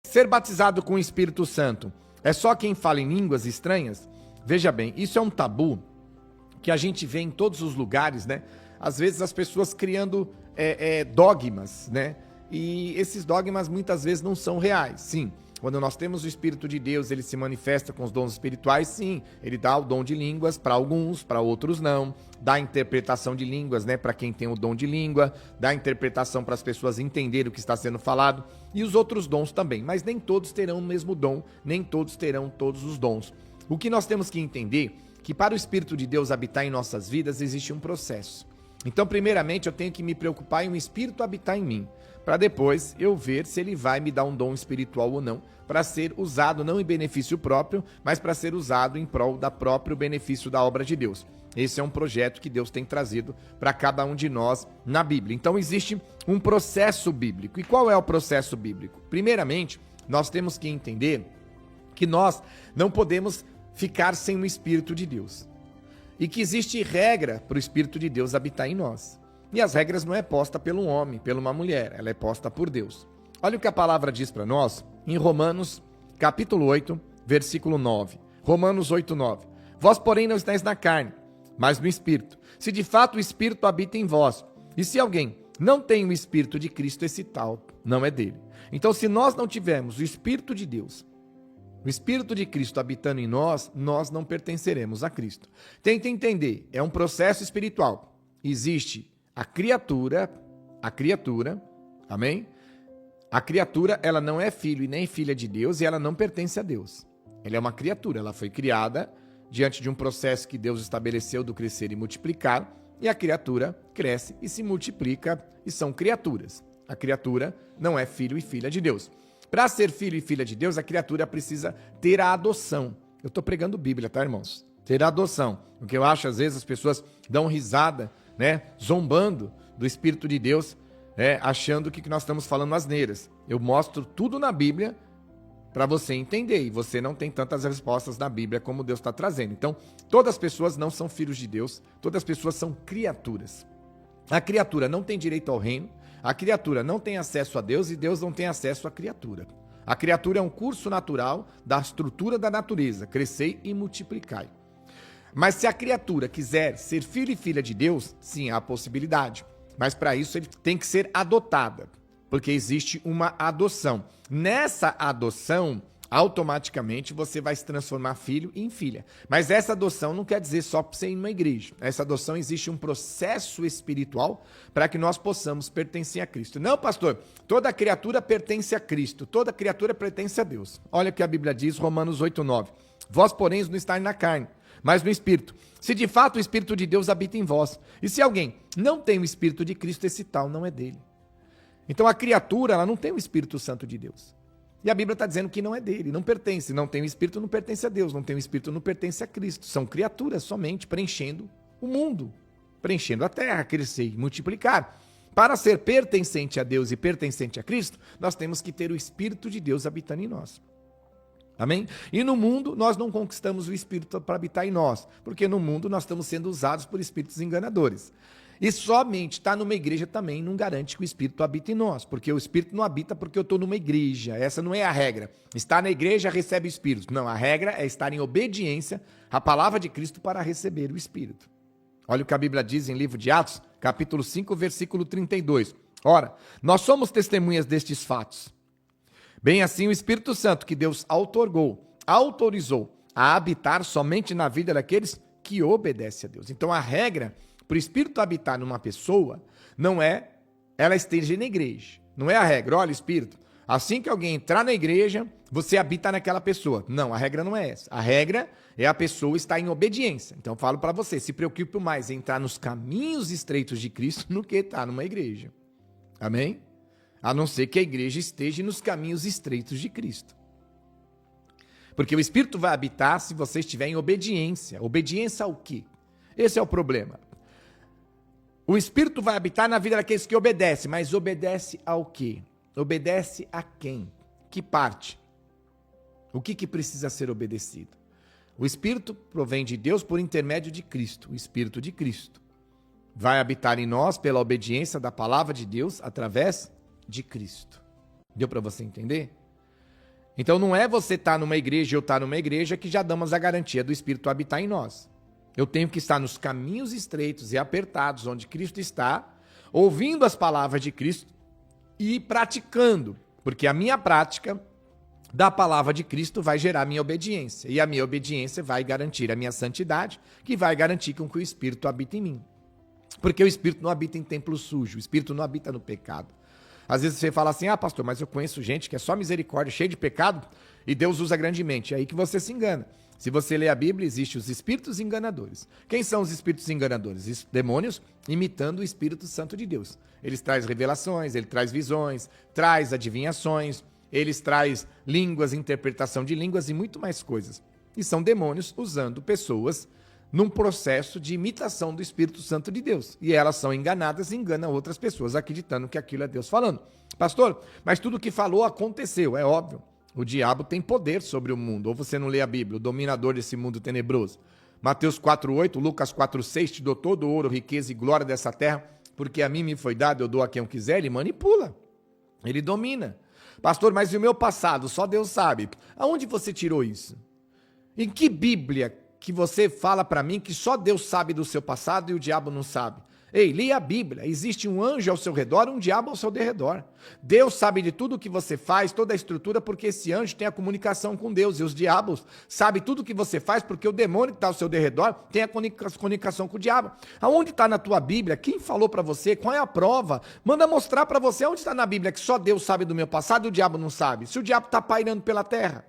Ser batizado com o Espírito Santo é só quem fala em línguas estranhas? Veja bem, isso é um tabu que a gente vê em todos os lugares, né? Às vezes as pessoas criando dogmas, né? E esses dogmas muitas vezes não são reais. Sim, quando nós temos o Espírito de Deus, ele se manifesta com os dons espirituais, sim. Ele dá o dom de línguas para alguns, para outros não. Dá interpretação de línguas, né, para quem tem o dom de língua. Dá interpretação para as pessoas entenderem o que está sendo falado. E os outros dons também. Mas nem todos terão o mesmo dom, nem todos terão todos os dons. O que nós temos que entender é que para o Espírito de Deus habitar em nossas vidas, existe um processo. Então, primeiramente, eu tenho que me preocupar em um Espírito habitar em mim, para depois eu ver se ele vai me dar um dom espiritual ou não, para ser usado não em benefício próprio, mas para ser usado em prol da próprio benefício da obra de Deus. Esse é um projeto que Deus tem trazido para cada um de nós na Bíblia. Então, existe um processo bíblico. E qual é o processo bíblico? Primeiramente, nós temos que entender que nós não podemos ficar sem o Espírito de Deus. E que existe regra para o Espírito de Deus habitar em nós. E as regras não é posta pelo homem, pela uma mulher, ela é posta por Deus. Olha o que a palavra diz para nós em Romanos, capítulo 8, versículo 9. Romanos 8, 9. Vós, porém, não estáis na carne, mas no Espírito. Se de fato o Espírito habita em vós. E se alguém não tem o Espírito de Cristo, esse tal não é dele. Então, se nós não tivermos o Espírito de Deus, o Espírito de Cristo habitando em nós, nós não pertenceremos a Cristo. Tenta entender, é um processo espiritual. Existe a criatura, amém? A criatura, ela não é filho e nem filha de Deus e ela não pertence a Deus. Ela é uma criatura, ela foi criada diante de um processo que Deus estabeleceu do crescer e multiplicar, e a criatura cresce e se multiplica e são criaturas. A criatura não é filho e filha de Deus. Para ser filho e filha de Deus, a criatura precisa ter a adoção. Eu estou pregando Bíblia, tá, irmãos? Ter a adoção. O que eu acho, às vezes, as pessoas dão risada, né? Zombando do Espírito de Deus, achando que nós estamos falando asneiras. Eu mostro tudo na Bíblia para você entender. E você não tem tantas respostas na Bíblia como Deus está trazendo. Então, todas as pessoas não são filhos de Deus. Todas as pessoas são criaturas. A criatura não tem direito ao reino. A criatura não tem acesso a Deus e Deus não tem acesso à criatura. A criatura é um curso natural da estrutura da natureza, crescei e multiplicai. Mas se a criatura quiser ser filho e filha de Deus, sim, há a possibilidade. Mas para isso ele tem que ser adotada, porque existe uma adoção. Nessa adoção, automaticamente você vai se transformar filho em filha. Mas essa adoção não quer dizer só para você ir em uma igreja. Essa adoção existe um processo espiritual para que nós possamos pertencer a Cristo. Não, pastor, toda criatura pertence a Cristo, toda criatura pertence a Deus. Olha o que a Bíblia diz, Romanos 8, 9. Vós, porém, não estáis na carne, mas no Espírito. Se de fato o Espírito de Deus habita em vós. E se alguém não tem o Espírito de Cristo, esse tal não é dele. Então a criatura, ela não tem o Espírito Santo de Deus. E a Bíblia está dizendo que não é dele, não pertence. Não tem o Espírito, não pertence a Deus. Não tem o Espírito, não pertence a Cristo. São criaturas somente preenchendo o mundo, preenchendo a terra, crescer e multiplicar. Para ser pertencente a Deus e pertencente a Cristo, nós temos que ter o Espírito de Deus habitando em nós. Amém? E no mundo, nós não conquistamos o Espírito para habitar em nós, porque no mundo nós estamos sendo usados por espíritos enganadores. E somente estar numa igreja também não garante que o Espírito habita em nós, porque o Espírito não habita porque eu estou numa igreja. Essa não é a regra. Estar na igreja recebe o Espírito. Não, a regra é estar em obediência à palavra de Cristo para receber o Espírito. Olha o que a Bíblia diz em livro de Atos, capítulo 5, versículo 32. Ora, nós somos testemunhas destes fatos. Bem assim, o Espírito Santo que Deus autorizou a habitar somente na vida daqueles que obedecem a Deus. Então, a regra para o Espírito habitar numa pessoa não é ela esteja na igreja. Não é a regra. Olha, Espírito, assim que alguém entrar na igreja, você habita naquela pessoa. Não, a regra não é essa. A regra é a pessoa estar em obediência. Então, eu falo para você, se preocupe mais em entrar nos caminhos estreitos de Cristo do que estar numa igreja. Amém? A não ser que a igreja esteja nos caminhos estreitos de Cristo. Porque o Espírito vai habitar se você estiver em obediência. Obediência ao quê? Esse é o problema. O Espírito vai habitar na vida daqueles que obedecem, mas obedece ao quê? Obedece a quem? Que parte? O que precisa ser obedecido? O Espírito provém de Deus por intermédio de Cristo, o Espírito de Cristo. Vai habitar em nós pela obediência da palavra de Deus através de Cristo. Deu para você entender? Então não é você estar numa igreja e eu estar numa igreja que já damos a garantia do Espírito habitar em nós. Eu tenho que estar nos caminhos estreitos e apertados onde Cristo está, ouvindo as palavras de Cristo e praticando, porque a minha prática da palavra de Cristo vai gerar minha obediência, e a minha obediência vai garantir a minha santidade, que vai garantir com que o Espírito habite em mim. Porque o Espírito não habita em templo sujo, o Espírito não habita no pecado. Às vezes você fala assim, pastor, mas eu conheço gente que é só misericórdia, cheio de pecado, e Deus usa grandemente. É aí que você se engana. Se você ler a Bíblia, existem os espíritos enganadores. Quem são os espíritos enganadores? Os demônios imitando o Espírito Santo de Deus. Eles trazem revelações, ele traz visões, traz adivinhações, eles trazem línguas, interpretação de línguas e muito mais coisas. E são demônios usando pessoas num processo de imitação do Espírito Santo de Deus. E elas são enganadas e enganam outras pessoas, acreditando que aquilo é Deus falando. Pastor, mas tudo que falou aconteceu, é óbvio. O diabo tem poder sobre o mundo. Ou você não lê a Bíblia, o dominador desse mundo tenebroso. Mateus 4,8, Lucas 4,6, te dou todo o ouro, riqueza e glória dessa terra, porque a mim me foi dado, eu dou a quem eu quiser. Ele manipula, ele domina. Pastor, mas e o meu passado? Só Deus sabe. Aonde você tirou isso? Em que Bíblia que você fala para mim que só Deus sabe do seu passado e o diabo não sabe? Ei, leia a Bíblia. Existe um anjo ao seu redor, um diabo ao seu derredor. Deus sabe de tudo o que você faz, toda a estrutura, porque esse anjo tem a comunicação com Deus. E os diabos sabem tudo o que você faz, porque o demônio que está ao seu derredor tem a comunicação com o diabo. Aonde está na tua Bíblia? Quem falou para você? Qual é a prova? Manda mostrar para você onde está na Bíblia que só Deus sabe do meu passado e o diabo não sabe. Se o diabo está pairando pela terra,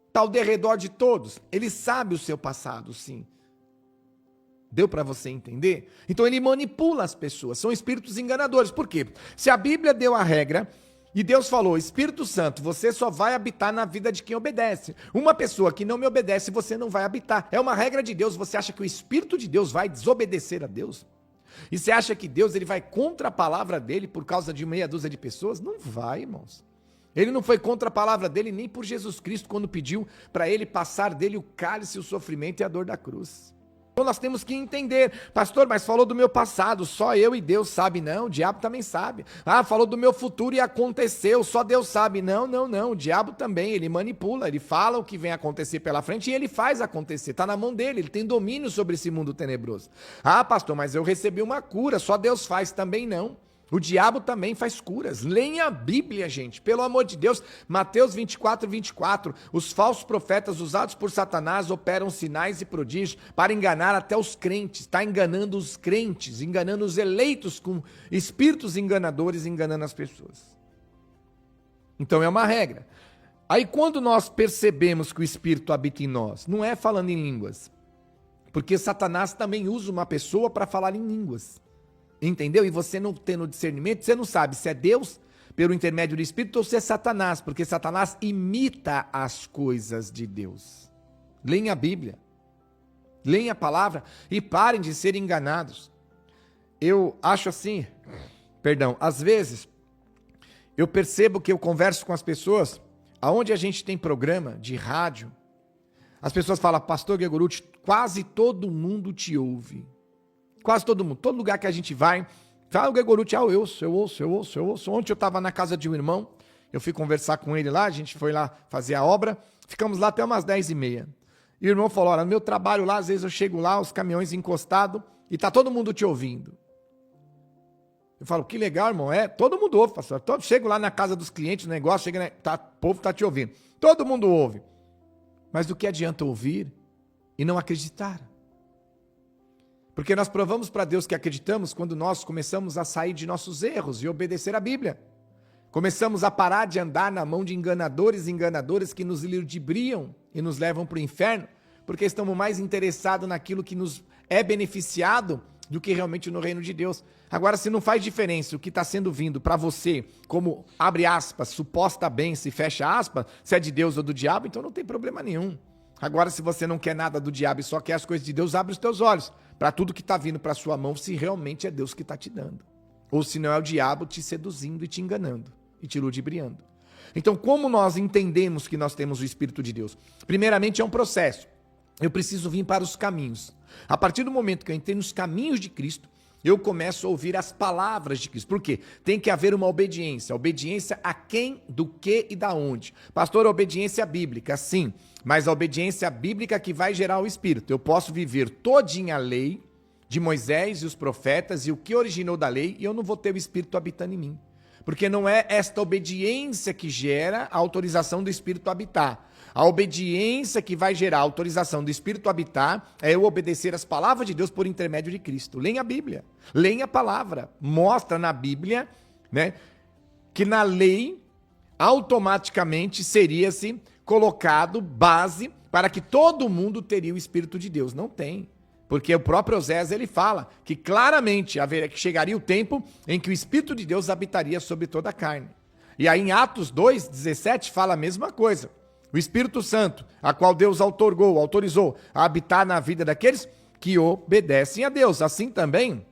está ao derredor de todos, ele sabe o seu passado, sim. Deu para você entender? Então ele manipula as pessoas, são espíritos enganadores. Por quê? Se a Bíblia deu a regra e Deus falou, Espírito Santo, você só vai habitar na vida de quem obedece. Uma pessoa que não me obedece, você não vai habitar. É uma regra de Deus. Você acha que o Espírito de Deus vai desobedecer a Deus? E você acha que Deus ele vai contra a palavra dele por causa de meia dúzia de pessoas? Não vai, irmãos. Ele não foi contra a palavra dele nem por Jesus Cristo quando pediu para ele passar dele o cálice, o sofrimento e a dor da cruz. Então nós temos que entender, pastor, mas falou do meu passado, só eu e Deus sabe. Não, o diabo também sabe. Falou do meu futuro e aconteceu, só Deus sabe. Não, o diabo também, ele manipula, ele fala o que vem acontecer pela frente e ele faz acontecer, está na mão dele, ele tem domínio sobre esse mundo tenebroso. Pastor, mas eu recebi uma cura, só Deus faz. Também não. O diabo também faz curas. Leia a Bíblia, gente. Pelo amor de Deus. Mateus 24. Os falsos profetas usados por Satanás operam sinais e prodígios para enganar até os crentes. Está enganando os crentes, enganando os eleitos com espíritos enganadores, enganando as pessoas. Então é uma regra. Aí quando nós percebemos que o Espírito habita em nós, não é falando em línguas. Porque Satanás também usa uma pessoa para falar em línguas. Entendeu? E você não tendo discernimento, você não sabe se é Deus pelo intermédio do Espírito ou se é Satanás, porque Satanás imita as coisas de Deus. Leem a Bíblia, leem a palavra e parem de ser enganados. Eu acho assim, às vezes eu percebo que eu converso com as pessoas, aonde a gente tem programa de rádio, as pessoas falam, pastor Gregorucci, quase todo mundo te ouve. Quase todo mundo, todo lugar que a gente vai, fala o Gregorucci, eu ouço. Ontem eu estava na casa de um irmão, eu fui conversar com ele lá, a gente foi lá fazer a obra, ficamos lá até umas 10h30. E o irmão falou, olha, no meu trabalho lá, às vezes eu chego lá, os caminhões encostados, e tá todo mundo te ouvindo. Eu falo, que legal, irmão, todo mundo ouve, pastor. Chego lá na casa dos clientes, o negócio, o povo tá te ouvindo. Todo mundo ouve. Mas do que adianta ouvir e não acreditar? Porque nós provamos para Deus que acreditamos quando nós começamos a sair de nossos erros e obedecer a Bíblia. Começamos a parar de andar na mão de enganadores e enganadoras que nos ludibriam e nos levam para o inferno, porque estamos mais interessados naquilo que nos é beneficiado do que realmente no reino de Deus. Agora, se não faz diferença o que está sendo vindo para você, como, abre aspas, suposta bênção e fecha aspas, se é de Deus ou do diabo, então não tem problema nenhum. Agora, se você não quer nada do diabo e só quer as coisas de Deus, abre os teus olhos para tudo que está vindo para sua mão, se realmente é Deus que está te dando. Ou se não é o diabo te seduzindo e te enganando e te ludibriando. Então, como nós entendemos que nós temos o Espírito de Deus? Primeiramente, é um processo. Eu preciso vir para os caminhos. A partir do momento que eu entrei nos caminhos de Cristo, eu começo a ouvir as palavras de Cristo. Por quê? Tem que haver uma obediência. Obediência a quem, do que e da onde? Pastor, obediência bíblica, sim. Mas a obediência bíblica que vai gerar o Espírito. Eu posso viver todinha a lei de Moisés e os profetas e o que originou da lei e eu não vou ter o Espírito habitando em mim. Porque não é esta obediência que gera a autorização do Espírito habitar. A obediência que vai gerar a autorização do Espírito habitar é eu obedecer as palavras de Deus por intermédio de Cristo. Leia a Bíblia, leia a palavra. Mostra na Bíblia, né, que na lei automaticamente seria-se colocado base para que todo mundo teria o Espírito de Deus. Não tem. Porque o próprio Osés, ele fala que claramente que chegaria o tempo em que o Espírito de Deus habitaria sobre toda a carne. E aí em Atos 2:17 fala a mesma coisa. O Espírito Santo, a qual Deus autorizou a habitar na vida daqueles que obedecem a Deus. Assim também,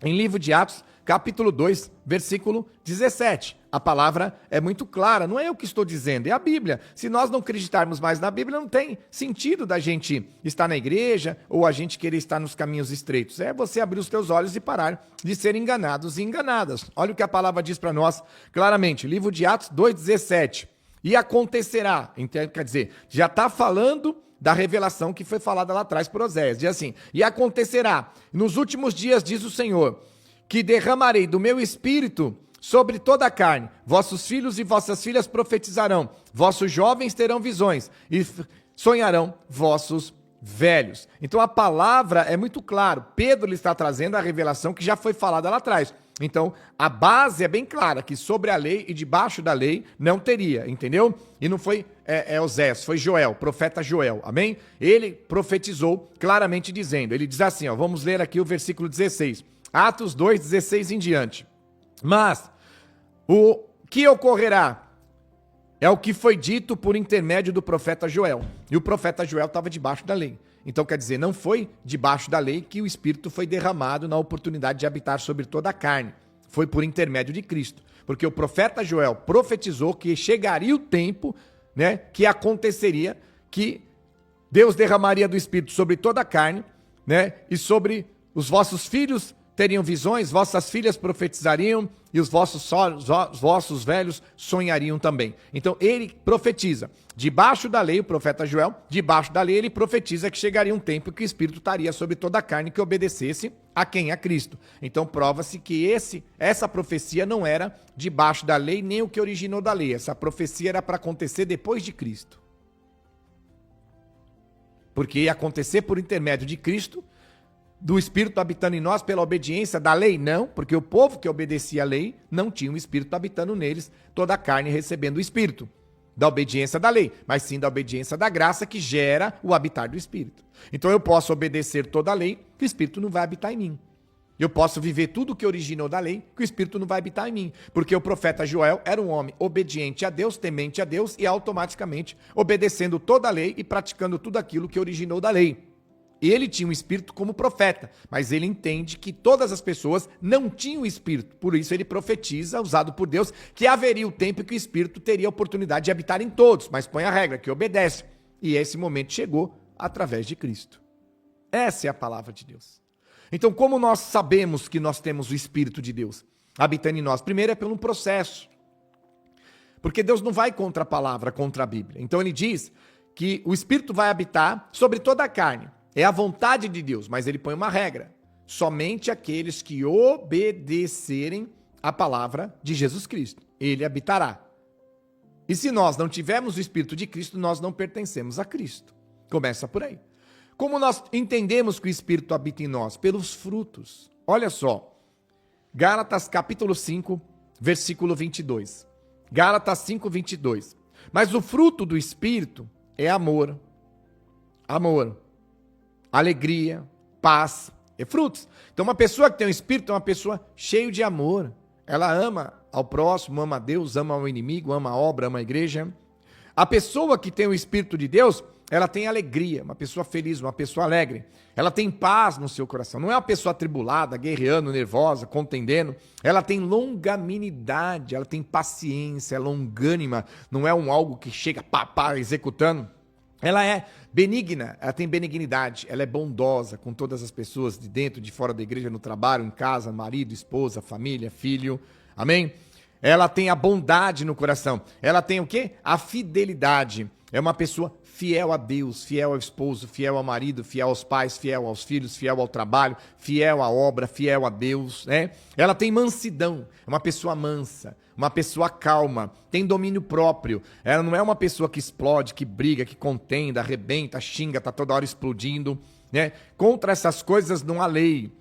em livro de Atos, capítulo 2, versículo 17. A palavra é muito clara, não é eu que estou dizendo, é a Bíblia. Se nós não acreditarmos mais na Bíblia, não tem sentido da gente estar na igreja ou a gente querer estar nos caminhos estreitos. É você abrir os teus olhos e parar de ser enganados e enganadas. Olha o que a palavra diz para nós claramente, livro de Atos 2:17. E acontecerá, então, quer dizer, já está falando da revelação que foi falada lá atrás por Oséias. Diz assim, e acontecerá, nos últimos dias, diz o Senhor, que derramarei do meu espírito sobre toda a carne. Vossos filhos e vossas filhas profetizarão, vossos jovens terão visões e sonharão vossos velhos. Então a palavra é muito clara. Pedro lhe está trazendo a revelação que já foi falada lá atrás. Então, a base é bem clara, que sobre a lei e debaixo da lei não teria, entendeu? E não foi Osés, foi Joel, profeta Joel, amém? Ele profetizou claramente dizendo, ele diz assim, ó, vamos ler aqui o versículo 16, Atos 2:16 em diante. Mas, o que ocorrerá é o que foi dito por intermédio do profeta Joel. E o profeta Joel estava debaixo da lei. Então, quer dizer, não foi debaixo da lei que o Espírito foi derramado na oportunidade de habitar sobre toda a carne. Foi por intermédio de Cristo. Porque o profeta Joel profetizou que chegaria o tempo, né, que aconteceria, que Deus derramaria do Espírito sobre toda a carne, né, e sobre os vossos filhos teriam visões, vossas filhas profetizariam e os vossos velhos sonhariam também. Então ele profetiza. Debaixo da lei, o profeta Joel, debaixo da lei ele profetiza que chegaria um tempo que o Espírito estaria sobre toda a carne que obedecesse a quem? A Cristo. Então prova-se que essa profecia não era debaixo da lei nem o que originou da lei. Essa profecia era para acontecer depois de Cristo. Porque ia acontecer por intermédio de Cristo, do Espírito habitando em nós pela obediência da lei? Não, porque o povo que obedecia a lei não tinha o Espírito habitando neles, toda a carne recebendo o Espírito da obediência da lei, mas sim da obediência da graça que gera o habitar do Espírito. Então eu posso obedecer toda a lei, que o Espírito não vai habitar em mim. Eu posso viver tudo o que originou da lei, que o Espírito não vai habitar em mim. Porque o profeta Joel era um homem obediente a Deus, temente a Deus e automaticamente obedecendo toda a lei e praticando tudo aquilo que originou da lei. Ele tinha um espírito como profeta, mas ele entende que todas as pessoas não tinham o espírito. Por isso ele profetiza, usado por Deus, que haveria o tempo em que o espírito teria a oportunidade de habitar em todos, mas põe a regra, que obedece. E esse momento chegou através de Cristo. Essa é a palavra de Deus. Então, como nós sabemos que nós temos o Espírito de Deus habitando em nós? Primeiro é por um processo. Porque Deus não vai contra a palavra, contra a Bíblia. Então ele diz que o Espírito vai habitar sobre toda a carne. É a vontade de Deus, mas ele põe uma regra. Somente aqueles que obedecerem a palavra de Jesus Cristo. Ele habitará. E se nós não tivermos o Espírito de Cristo, nós não pertencemos a Cristo. Começa por aí. Como nós entendemos que o Espírito habita em nós? Pelos frutos. Olha só. Gálatas capítulo 5, versículo 22. Gálatas 5, 22. Mas o fruto do Espírito é amor. Amor. Alegria, paz, é frutos. Então uma pessoa que tem um espírito é uma pessoa cheia de amor. Ela ama ao próximo, ama a Deus, ama ao inimigo, ama a obra, ama a igreja. A pessoa que tem o Espírito de Deus, ela tem alegria, uma pessoa feliz, uma pessoa alegre. Ela tem paz no seu coração. Não é uma pessoa atribulada, guerreando, nervosa, contendendo. Ela tem longanimidade, ela tem paciência, é longânima. Não é algo que chega executando. Ela é benigna, ela tem benignidade, ela é bondosa com todas as pessoas de dentro, de fora da igreja, no trabalho, em casa, marido, esposa, família, filho. Amém? Ela tem a bondade no coração. Ela tem o quê? A fidelidade. É uma pessoa fiel a Deus, fiel ao esposo, fiel ao marido, fiel aos pais, fiel aos filhos, fiel ao trabalho, fiel à obra, fiel a Deus, né? Ela tem mansidão, é uma pessoa mansa, uma pessoa calma, tem domínio próprio. Ela não é uma pessoa que explode, que briga, que contenda, arrebenta, xinga, tá toda hora explodindo, né? Contra essas coisas não há lei.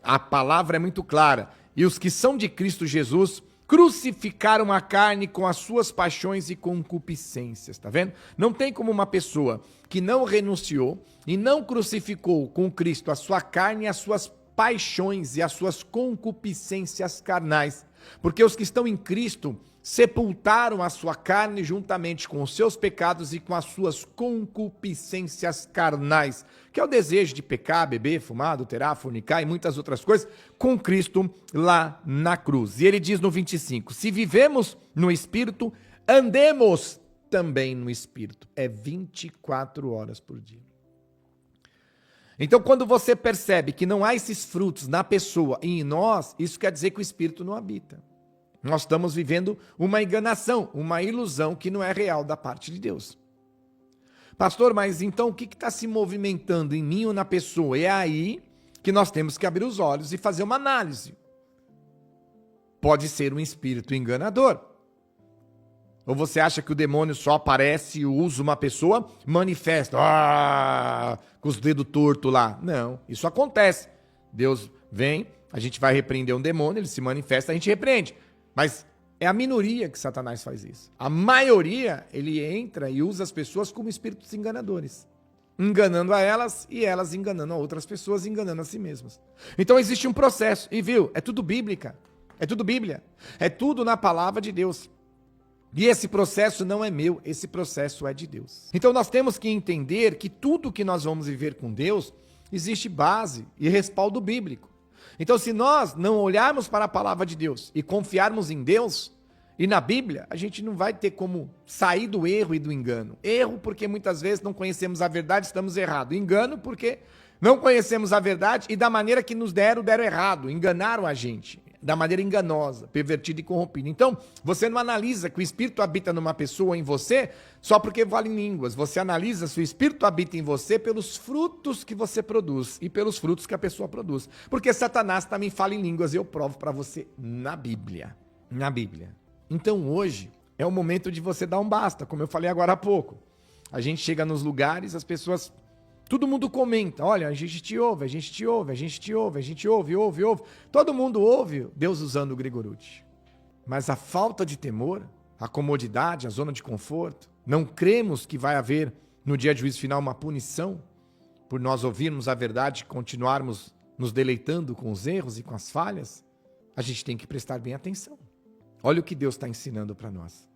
A palavra é muito clara. E os que são de Cristo Jesus crucificaram a carne com as suas paixões e concupiscências, tá vendo? Não tem como uma pessoa que não renunciou e não crucificou com Cristo a sua carne e as suas paixões e as suas concupiscências carnais. Porque os que estão em Cristo sepultaram a sua carne juntamente com os seus pecados e com as suas concupiscências carnais, que é o desejo de pecar, beber, fumar, adulterar, fornicar e muitas outras coisas, com Cristo lá na cruz. E ele diz no 25, se vivemos no Espírito, andemos também no Espírito. É 24 horas por dia. Então, quando você percebe que não há esses frutos na pessoa e em nós, isso quer dizer que o Espírito não habita. Nós estamos vivendo uma enganação, uma ilusão que não é real da parte de Deus. Pastor, mas então o que está se movimentando em mim ou na pessoa? É aí que nós temos que abrir os olhos e fazer uma análise. Pode ser um espírito enganador. Ou você acha que o demônio só aparece e usa uma pessoa, manifesta, com os dedos tortos lá. Não, isso acontece. Deus vem, a gente vai repreender um demônio, ele se manifesta, a gente repreende. Mas é a minoria que Satanás faz isso. A maioria, ele entra e usa as pessoas como espíritos enganadores. Enganando a elas e elas enganando a outras pessoas, enganando a si mesmas. Então existe um processo. E viu, é tudo bíblica. É tudo Bíblia. É tudo na palavra de Deus. E esse processo não é meu, esse processo é de Deus. Então nós temos que entender que tudo que nós vamos viver com Deus, existe base e respaldo bíblico. Então se nós não olharmos para a palavra de Deus e confiarmos em Deus e na Bíblia, a gente não vai ter como sair do erro e do engano. Erro porque muitas vezes não conhecemos a verdade, estamos errados. Engano porque não conhecemos a verdade e da maneira que nos deram errado, enganaram a gente. Da maneira enganosa, pervertida e corrompida. Então, você não analisa que o Espírito habita numa pessoa ou em você só porque fala em línguas. Você analisa se o Espírito habita em você pelos frutos que você produz e pelos frutos que a pessoa produz. Porque Satanás também fala em línguas e eu provo para você na Bíblia. Na Bíblia. Então, hoje é o momento de você dar um basta, como eu falei agora há pouco. A gente chega nos lugares, as pessoas... Todo mundo comenta, olha, a gente te ouve, a gente te ouve, a gente te ouve, a gente ouve. Todo mundo ouve Deus usando o Gregorute. Mas a falta de temor, a comodidade, a zona de conforto, não cremos que vai haver no dia de juízo final uma punição por nós ouvirmos a verdade e continuarmos nos deleitando com os erros e com as falhas, a gente tem que prestar bem atenção. Olha o que Deus está ensinando para nós.